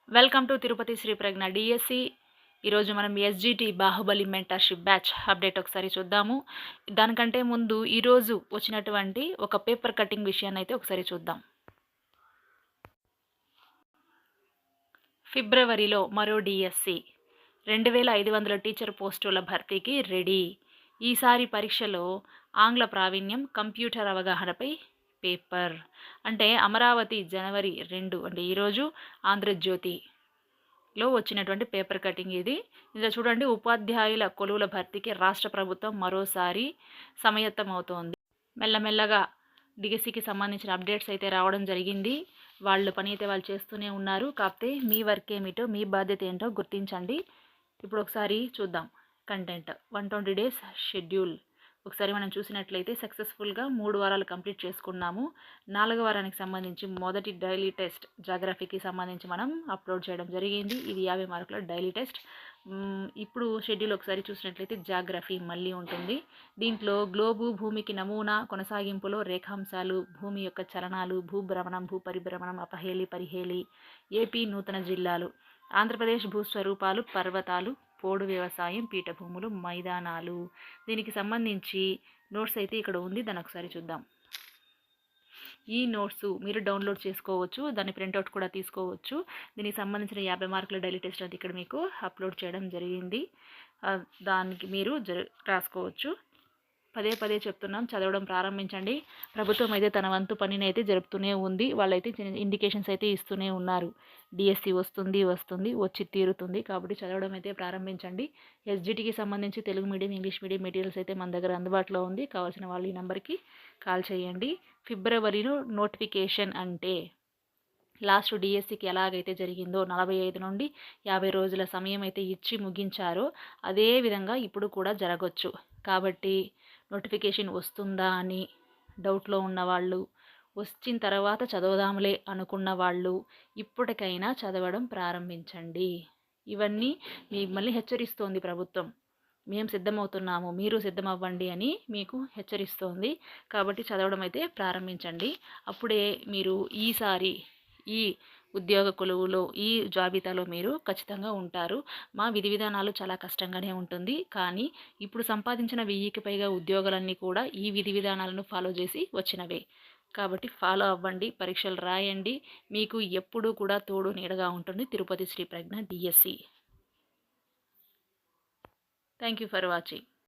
Welcome to Tirupati Sri Pragna DSC. ఈరోజు మనం SGT Baahubali mentorship batch update ఒకసారి చూద్దాము. దానికంటే ముందు ఈరోజు వచ్చినటువంటి ఒక పేపర్ కటింగ్ విషయాన్ని అయితే ఒకసారి చూద్దాం. ఫిబ్రవరిలో మరో డిఎస్సి 2500 టీచర్ పోస్టుల భర్తీకి రెడీ. ఈసారి పరీక్షలో ఆంగ్ల ప్రావీణ్యం, కంప్యూటర్ అవగాహనపై పేపర్. అంటే అమరావతి జనవరి 2 అంటే ఈరోజు, ఆంధ్రజ్యోతిలో వచ్చినటువంటి పేపర్ కటింగ్ ఇది. ఇందులో చూడండి, ఉపాధ్యాయుల కొలువుల భర్తీకి రాష్ట్ర ప్రభుత్వం మరోసారి సమాయత్తమవుతోంది. మెల్లమెల్లగా డిఎస్సికి సంబంధించిన అప్డేట్స్ అయితే రావడం జరిగింది. వాళ్ళ పని అయితే వాళ్ళు చేస్తూనే ఉన్నారు. కాకపోతే మీ వర్క్ ఏమిటో, మీ బాధ్యత ఏంటో గుర్తించండి. ఇప్పుడు ఒకసారి చూద్దాం కంటెంట్. 120 డేస్ షెడ్యూల్ ఒకసారి మనం చూసినట్లయితే సక్సెస్ఫుల్గా 3 వారాలు కంప్లీట్ చేసుకున్నాము. 4వ వారానికి సంబంధించి మొదటి డైలీ టెస్ట్ జాగ్రఫీకి సంబంధించి మనం అప్లోడ్ చేయడం జరిగింది. ఇది 50 మార్కుల డైలీ టెస్ట్. ఇప్పుడు షెడ్యూల్ ఒకసారి చూసినట్లయితే జాగ్రఫీ మళ్ళీ ఉంటుంది. దీంట్లో గ్లోబు, భూమికి నమూనా, కొనసాగింపులో రేఖాంశాలు, భూమి యొక్క చలనాలు, భూభ్రమణం, భూపరిభ్రమణం, అపహేలి, పరిహేలి, ఏపీ నూతన జిల్లాలు, ఆంధ్రప్రదేశ్ భూస్వరూపాలు, పర్వతాలు, పోడు వ్యవసాయం, పీఠభూములు, మైదానాలు. దీనికి సంబంధించి నోట్స్ అయితే ఇక్కడ ఉంది. దాన్ని ఒకసారి చూద్దాం. ఈ నోట్స్ మీరు డౌన్లోడ్ చేసుకోవచ్చు, దాన్ని ప్రింట్అవుట్ కూడా తీసుకోవచ్చు. దీనికి సంబంధించిన 50 మార్కుల డైలీ టెస్ట్ అది ఇక్కడ మీకు అప్లోడ్ చేయడం జరిగింది. దానికి మీరు రాసుకోవచ్చు. పదే చెప్తున్నాం, చదవడం ప్రారంభించండి. ప్రభుత్వం అయితే తన వంతు పనిని అయితే జరుపుతూనే ఉంది. వాళ్ళైతే ఇండికేషన్స్ అయితే ఇస్తూనే ఉన్నారు. డిఎస్సి వస్తుంది, వచ్చి తీరుతుంది. కాబట్టి చదవడం అయితే ప్రారంభించండి. ఎస్జిటికి సంబంధించి Telugu medium, English medium materials అయితే మన దగ్గర అందుబాటులో ఉంది. కావాల్సిన వాళ్ళు ఈ నెంబర్కి కాల్ చేయండి. ఫిబ్రవరిలో నోటిఫికేషన్ అంటే లాస్ట్ డిఎస్సికి ఎలాగైతే జరిగిందో 45 నుండి 50 రోజుల సమయం అయితే ఇచ్చి ముగించారో అదే విధంగా ఇప్పుడు కూడా జరగవచ్చు. కాబట్టి నోటిఫికేషన్ వస్తుందా అని డౌట్లో ఉన్నవాళ్ళు, వచ్చిన తర్వాత చదవదాంలే అనుకున్న వాళ్ళు ఇప్పటికైనా చదవడం ప్రారంభించండి. ఇవన్నీ మిమ్మల్ని హెచ్చరిస్తోంది ప్రభుత్వం. మేము సిద్ధమవుతున్నాము, మీరు సిద్ధమవ్వండి అని మీకు హెచ్చరిస్తోంది. కాబట్టి చదవడం అయితే ప్రారంభించండి. అప్పుడే మీరు ఈసారి ఈ ఉద్యోగ కొలువులో, ఈ జాబితాలో మీరు ఖచ్చితంగా ఉంటారు. మా విధి విధానాలు చాలా కష్టంగానే ఉంటుంది, కానీ ఇప్పుడు సంపాదించిన 1000కి పైగా ఉద్యోగాలన్నీ కూడా ఈ విధి విధానాలను ఫాలో చేసి వచ్చినవే. కాబట్టి ఫాలో అవ్వండి, పరీక్షలు రాయండి. మీకు ఎప్పుడూ కూడా తోడు నీడగా ఉంటుంది Tirupati Sri Pragna DSC. Thank you for watching.